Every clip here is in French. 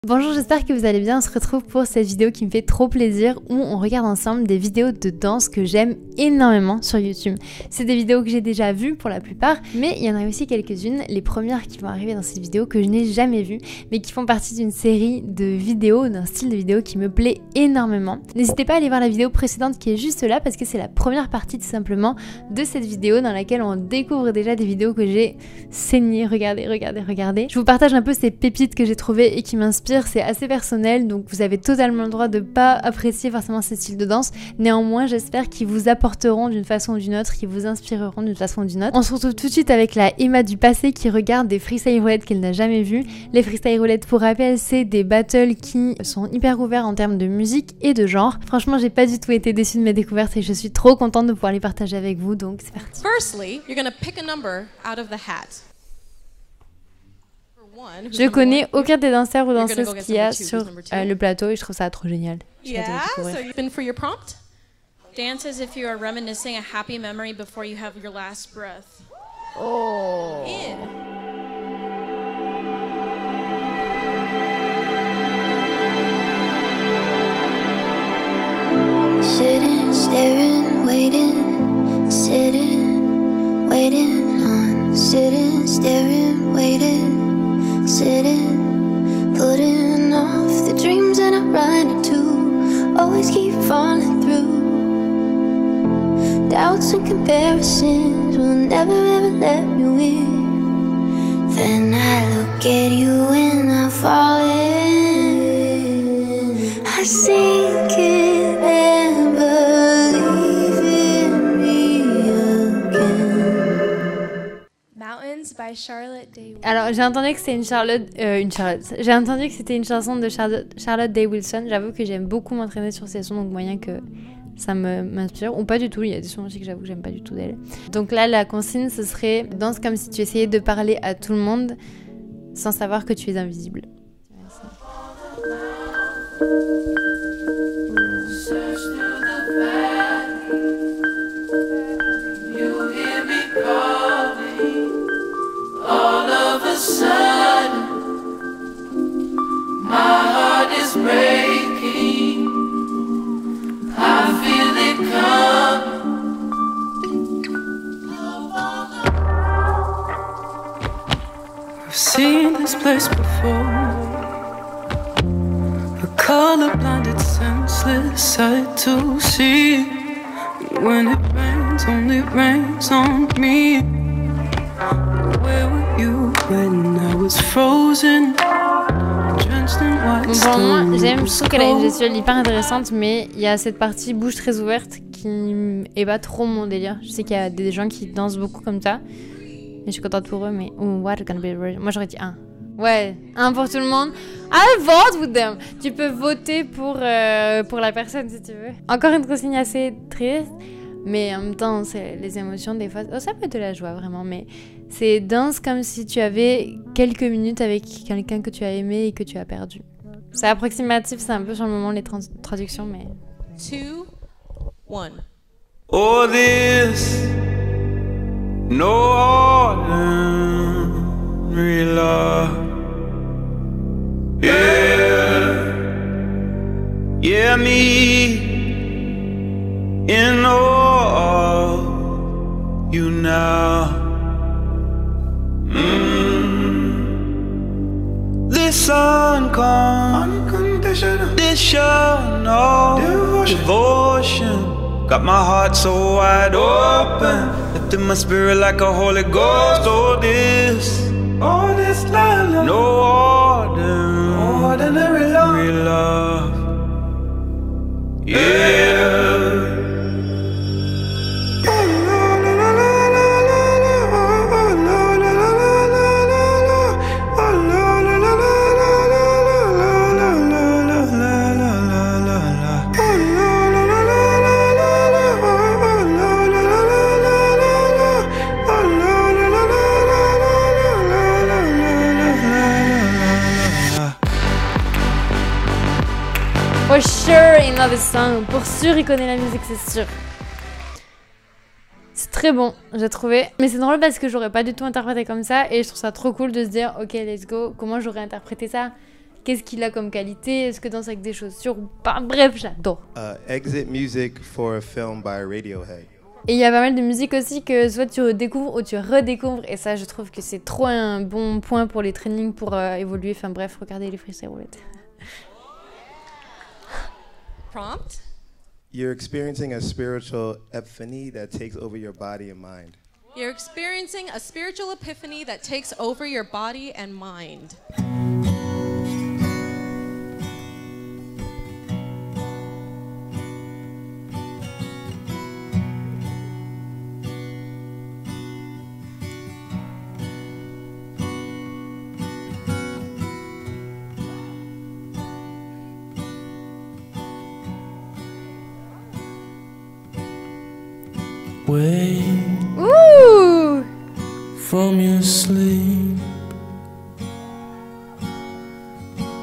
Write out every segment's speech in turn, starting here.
Bonjour, j'espère que vous allez bien. On se retrouve pour cette vidéo qui me fait trop plaisir où on regarde ensemble des vidéos de danse que j'aime énormément sur YouTube. C'est des vidéos que j'ai déjà vues pour la plupart, mais il y en a aussi quelques-unes, les premières qui vont arriver dans cette vidéo que je n'ai jamais vues, mais qui font partie d'une série de vidéos, d'un style de vidéo qui me plaît énormément. N'hésitez pas à aller voir la vidéo précédente qui est juste là parce que c'est la première partie tout simplement de cette vidéo dans laquelle on découvre déjà des vidéos que j'ai saignées. Regardez. Je vous partage un peu ces pépites que j'ai trouvées et qui m'inspirent. C'est assez personnel, donc vous avez totalement le droit de pas apprécier forcément ces styles de danse. Néanmoins, j'espère qu'ils vous apporteront d'une façon ou d'une autre, qu'ils vous inspireront d'une façon ou d'une autre. On se retrouve tout de suite avec la Emma du passé qui regarde des freestyle roulettes qu'elle n'a jamais vues. Les freestyle roulettes, pour rappel, c'est des battles qui sont hyper ouverts en termes de musique et de genre. Franchement, j'ai pas du tout été déçue de mes découvertes et je suis trop contente de pouvoir les partager avec vous, donc c'est parti. Firstly, you're gonna pick a number out of the hat. Je connais aucun des danseurs ou danseuses qu'il y a sur le plateau et je trouve ça trop génial. Yeah, so you've been for your prompt? Dance as if you are reminiscing a happy memory before you have your last breath. Oh. In. Sitting, staring, waiting, sitting, waiting on, sitting, staring, waiting. Sitting, putting off the dreams that I run into, always keep falling through. Doubts and comparisons will never ever let me win. Then I look at you and I fall in. I sink in and believe in me again. Mountains by Charlotte Day. Alors j'ai entendu que c'était J'ai entendu que c'était une chanson de Charlotte Day Wilson. J'avoue que j'aime beaucoup m'entraîner sur ces sons, donc moyen que ça m'inspire. Ou pas du tout, il y a des sons aussi que j'avoue que j'aime pas du tout d'elle. Donc là la consigne ce serait danse comme si tu essayais de parler à tout le monde sans savoir que tu es invisible. All of a sudden, my heart is breaking. I feel it coming. I've seen this place before. A color-blinded, senseless sight to see. When it rains, only rains on me. Where were you when I was frozen? Bon, pour moi, je trouve qu'elle a une gestuelle hyper intéressante, mais il y a cette partie bouche très ouverte qui est pas trop mon délire. Je sais qu'il y a des gens qui dansent beaucoup comme ça, et je suis contente pour eux, mais what gonna be the... Moi j'aurais dit 1. Ouais, 1 pour tout le monde. I vote with them. Tu peux voter pour la personne si tu veux. Encore une consigne assez triste, mais en même temps, c'est les émotions des fois. Oh, ça peut être de la joie vraiment, mais c'est danse comme si tu avais quelques minutes avec quelqu'un que tu as aimé et que tu as perdu. C'est approximatif, c'est un peu sur le moment les traductions, mais... 2, 1. Oh, this no ordinary love. Yeah, me in all of you now. This unconditional devotion got my heart so wide open, lifted my spirit like a Holy Ghost. Oh, this love, no ordinary love. Yeah. For sure, he knows the song. Pour sûr, il connaît la musique, c'est sûr. C'est très bon, j'ai trouvé. Mais c'est drôle parce que j'aurais pas du tout interprété comme ça et je trouve ça trop cool de se dire ok, let's go, comment j'aurais interprété ça qu'est-ce qu'il a comme qualité, est-ce que danse avec des chaussures ou pas, bref, j'adore. Exit music for a film by Radiohead. Et il y a pas mal de musique aussi que soit tu découvres ou tu redécouvres, et ça je trouve que c'est trop un bon point pour les trainings, pour évoluer, enfin bref, regardez les freestyle roulettes. Prompt. You're experiencing a spiritual epiphany that takes over your body and mind. You're experiencing a spiritual epiphany that takes over your body and mind. Wake Ouh! from your sleep,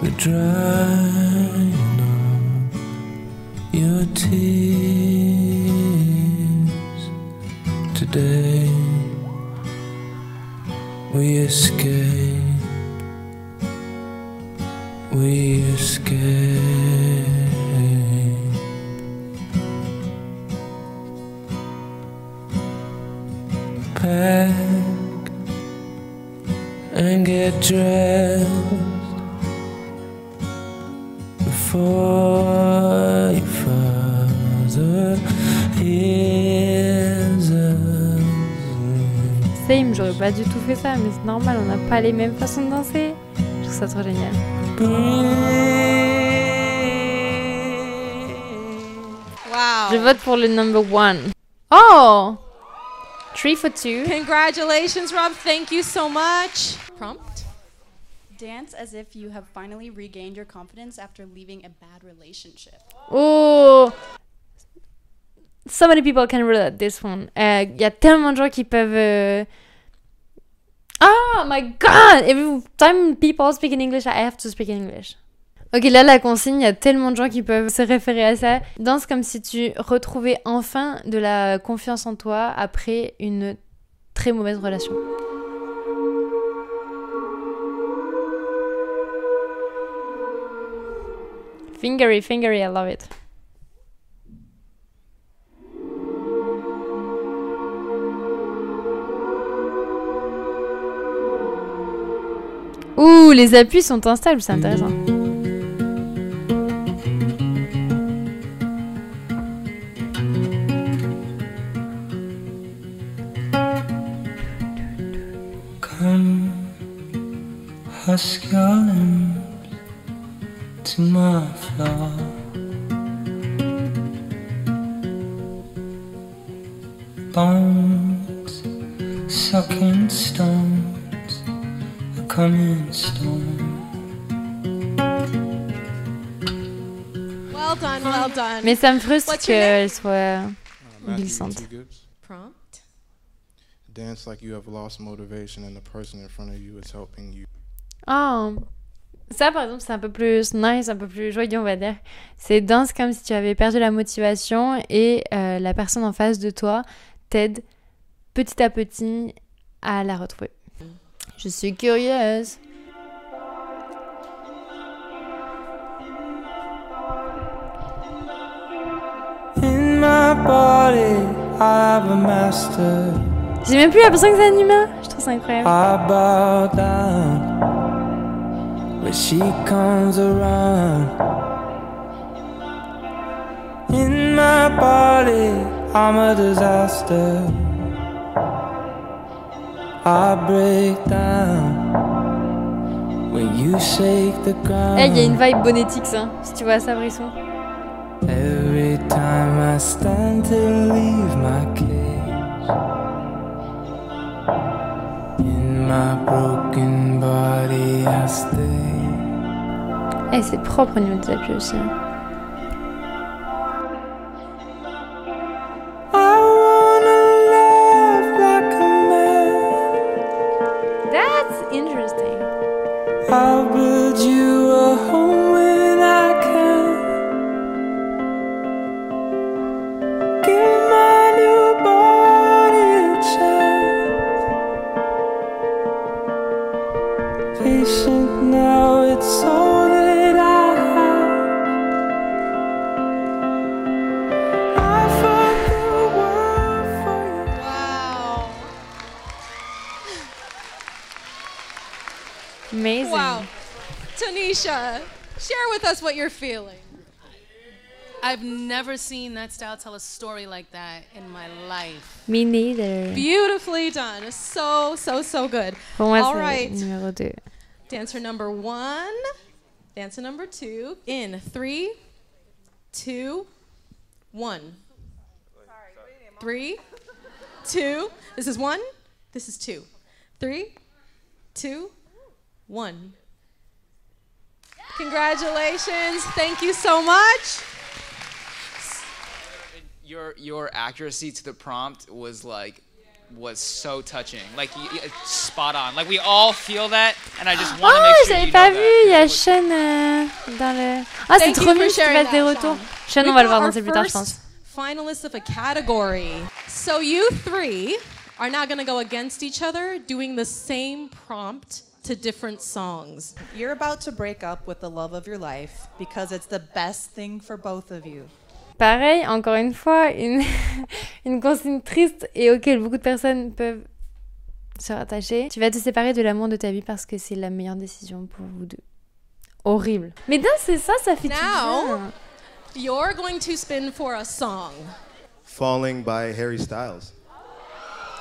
we're drying up your tears. Today we escape, we escape. Pack and get dressed before your father hears us. Same, j'aurais pas du tout fait ça, mais c'est normal, on n'a pas les mêmes façons de danser. Je trouve ça trop génial. Wow. Je vote pour le number 1. Oh! 3 for 2. Congratulations, Rob. Thank you so much. Prompt. Dance as if you have finally regained your confidence after leaving a bad relationship. Oh! So many people can relate this one. Y a tellement de gens qui peuvent... Oh my god! Every time people speak in English, I have to speak in English. Ok, là, la consigne, il y a tellement de gens qui peuvent se référer à ça. Danse comme si tu retrouvais enfin de la confiance en toi après une très mauvaise relation. Fingery, fingery, I love it. Ouh, les appuis sont instables, c'est intéressant. Come, husk your limbs to my floor. Bones, sucking stones, a coming storm. Well done, well done. Mais ça me frustre What's your name? qu'elle soit Matthew glissante. T. Gibbs. Prompt. Dance like you have lost motivation and the person in front of you is helping you. Oh, ça par exemple c'est un peu plus nice, un peu plus joyeux on va dire. C'est danse comme si tu avais perdu la motivation et la personne en face de toi t'aide petit à petit à la retrouver. Je suis curieuse. In my body, I have a master. J'ai même plus l'impression que c'est un humain. Je trouve ça incroyable. I bow down when she comes around. In my body, I'm a disaster. I break down when you shake the ground. Il y a une vibe Bonetix, hein, si tu vois ça, Brisson. Every time I stand to leave my cage, in my broken body I stay. C'est propre au niveau des appuis aussi. I wanna love like a man. That's interesting. I'll build you a home when I can. Give my new body a chance. Patient now, it's all that Alicia, share with us what you're feeling. I've never seen that style tell a story like that in my life. Me neither. Beautifully done. So good. Pour moi, All c'est right. numéro 2. Dancer number 1, dancer number 2. In 3, 2, 1. 3, 2. This is 1. This is 2. 3, 2, 1. Congratulations. Thank you so much. Your accuracy to the prompt was so touching, like spot on. Like we all feel that, and I just want to make sure j'avais you pas know vu, il y a Sean dans le... Ah, c'est trop mignon qu'il fasse des retours. Sean, on va le voir danser plus tard, je pense. Finalists of a category. So you 3 are now going to go against each other, doing the same prompt to different songs. You're about to break up with the love of your life because it's the best thing for both of you. Pareil, encore une fois, une consigne triste et auquel beaucoup de personnes peuvent se rattacher. Tu vas te séparer de l'amour de ta vie parce que c'est la meilleure décision pour vous deux. Horrible. Mais danser ça fait du bien. You're going to spin for a song. Falling by Harry Styles.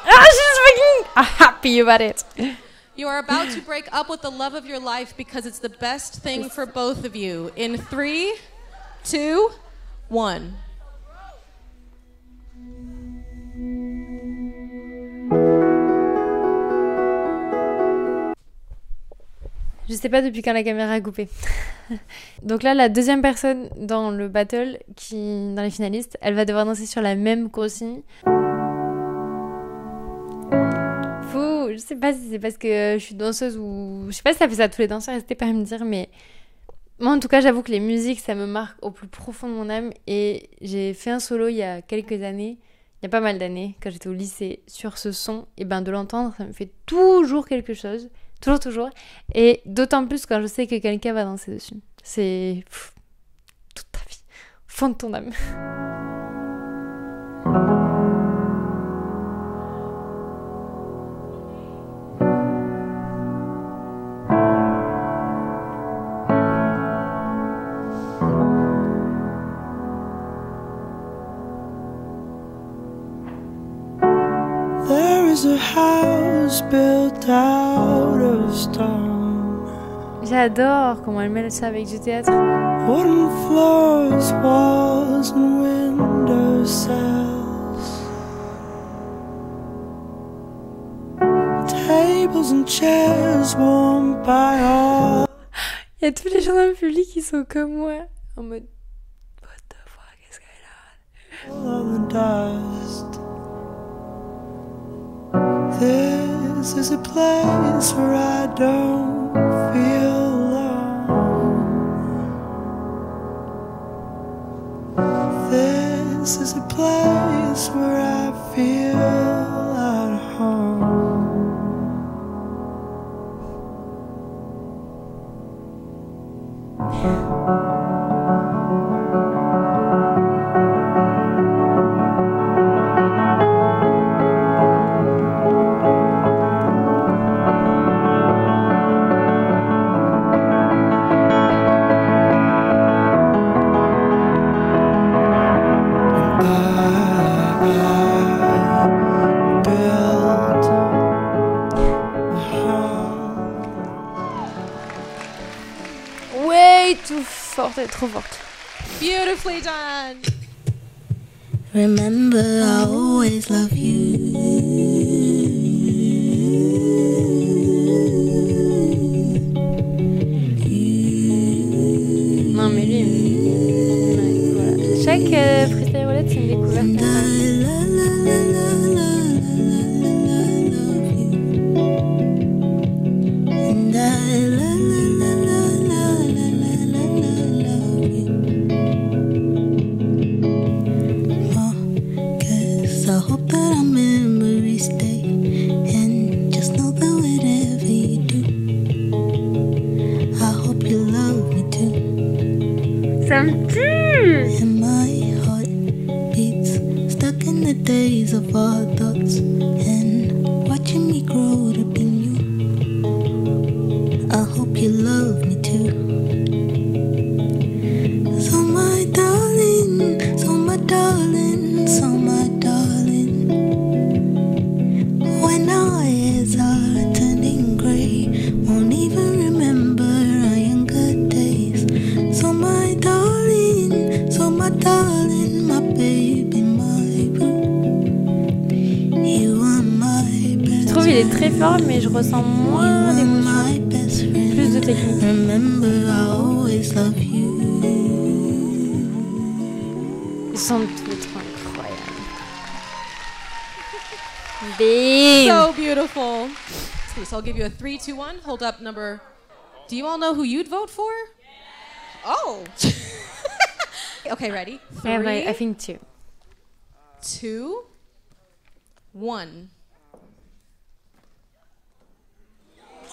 Ah, she's fucking happy about it. You are about to break up with the love of your life because it's the best thing for both of you. In 3, 2, 1. Je sais pas depuis quand la caméra a coupé. Donc là, la deuxième personne dans le battle, dans les finalistes, elle va devoir danser sur la même consigne. Je sais pas si c'est parce que je suis danseuse ou... Je sais pas si ça fait ça à tous les danseurs, n'hésitez pas à me dire, mais... Moi, en tout cas, j'avoue que les musiques, ça me marque au plus profond de mon âme. Et j'ai fait un solo il y a quelques années, il y a pas mal d'années, quand j'étais au lycée, sur ce son. Et ben de l'entendre, ça me fait toujours quelque chose. Toujours. Et d'autant plus quand je sais que quelqu'un va danser dessus. C'est toute ta vie, au fond de ton âme. A house built out of stone. J'adore comment elle mêle ça avec du théâtre. Wooden floors, walls and window sills. Tables and chairs warmed by all. Il y a tous les gens dans le public qui sont comme moi, en mode what the fuck is going on? All the dust. This is a place where I don't feel alone. This is a place where I feel at home. forte, trop forte. Beautifully done. Remember, I always love you. Non mais lui, voilà. Chaque freestyle roulette, c'est une découverte. Ça me tue. And my heart beats stuck in the days of our thoughts and watching me grow to be new. I hope you love me too. est très fort, mais je ressens moins d'émotion, plus de technique. Ils sont tous incroyables. Bam! So beautiful. So I'll give you a 3, 2, 1. Hold up number. Do you all know who you'd vote for? Oh. Okay, ready? 3, I think 2. 2, 1.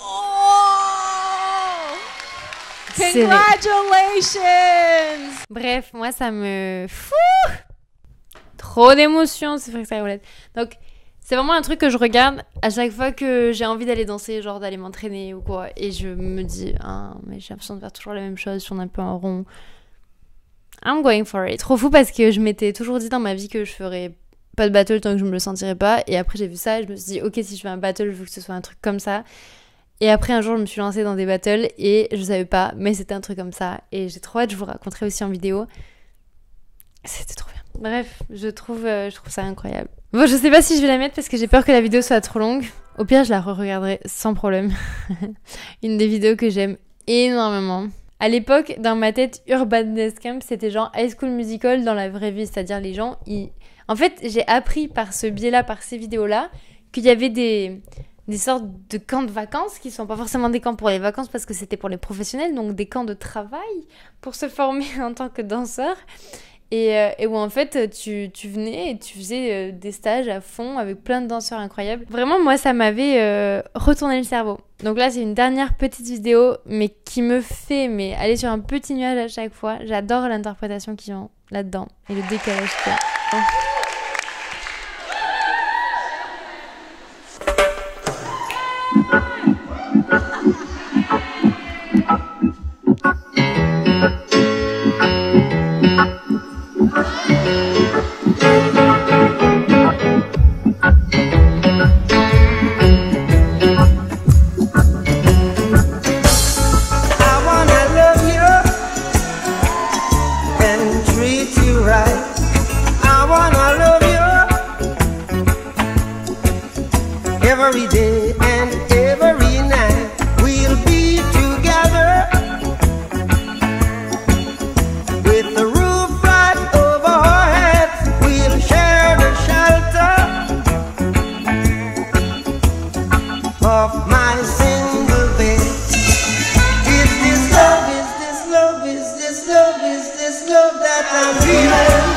Oh! Congratulations! Bref, moi ça me... Fou! Trop d'émotions, c'est vrai que ça roulette. Donc, c'est vraiment un truc que je regarde à chaque fois que j'ai envie d'aller danser, genre d'aller m'entraîner ou quoi. Et je me dis, ah, mais j'ai l'impression de faire toujours la même chose, je tourne un peu en rond. I'm going for it. Trop fou parce que je m'étais toujours dit dans ma vie que je ferais pas de battle tant que je me le sentirais pas. Et après, j'ai vu ça et je me suis dit, ok, si je fais un battle, je veux que ce soit un truc comme ça. Et après, un jour, je me suis lancée dans des battles et je savais pas, mais c'était un truc comme ça. Et j'ai trop hâte, je vous raconterai aussi en vidéo. C'était trop bien. Bref, je trouve ça incroyable. Bon, je sais pas si je vais la mettre parce que j'ai peur que la vidéo soit trop longue. Au pire, je la re-regarderai sans problème. Une des vidéos que j'aime énormément. À l'époque, dans ma tête, Urban Dance Camp, c'était genre High School Musical dans la vraie vie. C'est-à-dire les gens, En fait, j'ai appris par ce biais-là, par ces vidéos-là, qu'il y avait des sortes de camps de vacances qui sont pas forcément des camps pour les vacances parce que c'était pour les professionnels, donc des camps de travail pour se former en tant que danseur. Et où en fait tu venais et tu faisais des stages à fond avec plein de danseurs incroyables. Vraiment, moi ça m'avait retourné le cerveau. Donc là c'est une dernière petite vidéo mais qui me fait aller sur un petit nuage à chaque fois. J'adore l'interprétation qu'ils ont là-dedans et le décalage qu'il y a. Oh. Every day and every night we'll be together with the roof right over our heads. We'll share the shelter of my single bed. Is this love? Is this love? Is this love? Is this love that I'm feeling?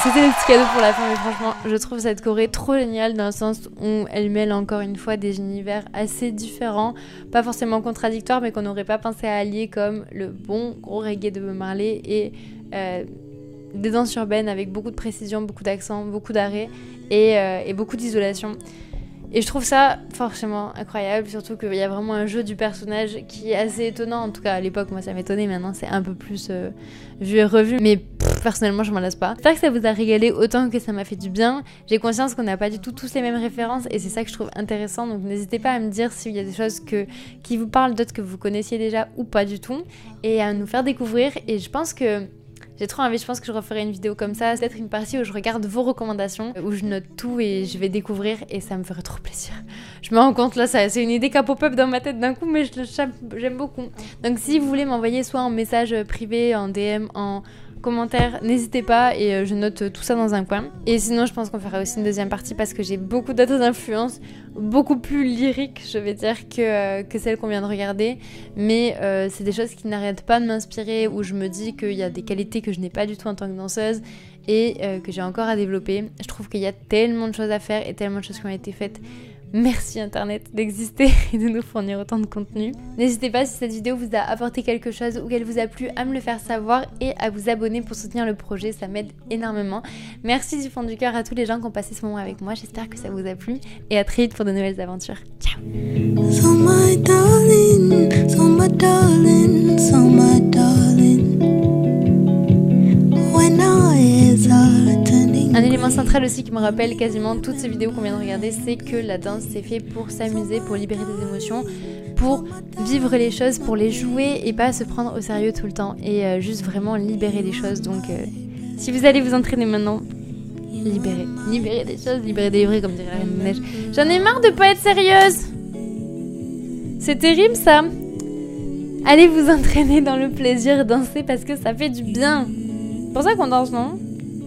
C'était le petit cadeau pour la fin, mais franchement, je trouve cette choré trop géniale dans le sens où elle mêle encore une fois des univers assez différents, pas forcément contradictoires, mais qu'on n'aurait pas pensé à allier comme le bon gros reggae de Bob Marley et des danses urbaines avec beaucoup de précision, beaucoup d'accent, beaucoup d'arrêt et beaucoup d'isolation. Et je trouve ça forcément incroyable, surtout qu'il y a vraiment un jeu du personnage qui est assez étonnant. En tout cas, à l'époque, moi, ça m'étonnait. Maintenant, c'est un peu plus vu et revu. Mais personnellement, je m'en lasse pas. J'espère que ça vous a régalé autant que ça m'a fait du bien. J'ai conscience qu'on n'a pas du tout tous les mêmes références et c'est ça que je trouve intéressant. Donc, n'hésitez pas à me dire s'il y a des choses qui vous parlent, d'autres que vous connaissiez déjà ou pas du tout. Et à nous faire découvrir. Et je pense que... j'ai trop envie, je pense que je referai une vidéo comme ça, peut-être une partie où je regarde vos recommandations, où je note tout et je vais découvrir et ça me ferait trop plaisir. Je me rends compte là, c'est une idée qui a pop-up dans ma tête d'un coup, mais j'aime beaucoup. Donc si vous voulez m'envoyer soit en message privé, en DM, en commentaire, n'hésitez pas et je note tout ça dans un coin. Et sinon, je pense qu'on fera aussi une deuxième partie parce que j'ai beaucoup d'autres influences, beaucoup plus lyriques, je vais dire, que celles qu'on vient de regarder. Mais c'est des choses qui n'arrêtent pas de m'inspirer, où je me dis qu'il y a des qualités que je n'ai pas du tout en tant que danseuse et que j'ai encore à développer. Je trouve qu'il y a tellement de choses à faire et tellement de choses qui ont été faites Merci Internet d'exister et de nous fournir autant de contenu. N'hésitez pas, si cette vidéo vous a apporté quelque chose ou qu'elle vous a plu, à me le faire savoir et à vous abonner pour soutenir le projet, ça m'aide énormément. Merci du fond du cœur à tous les gens qui ont passé ce moment avec moi, j'espère que ça vous a plu et à très vite pour de nouvelles aventures. Ciao. So my darling, so my darling, so my darling, when our eyes are turning. Un élément central aussi qui me rappelle quasiment toutes ces vidéos qu'on vient de regarder, c'est que la danse c'est fait pour s'amuser, pour libérer des émotions, pour vivre les choses, pour les jouer et pas se prendre au sérieux tout le temps et juste vraiment libérer des choses. Donc si vous allez vous entraîner maintenant, libérez des choses, libérez des vrais comme dirait la Reine des Neiges. J'en ai marre de pas être sérieuse. C'est terrible ça. Allez vous entraîner dans le plaisir, danser parce que ça fait du bien. C'est pour ça qu'on danse, non ?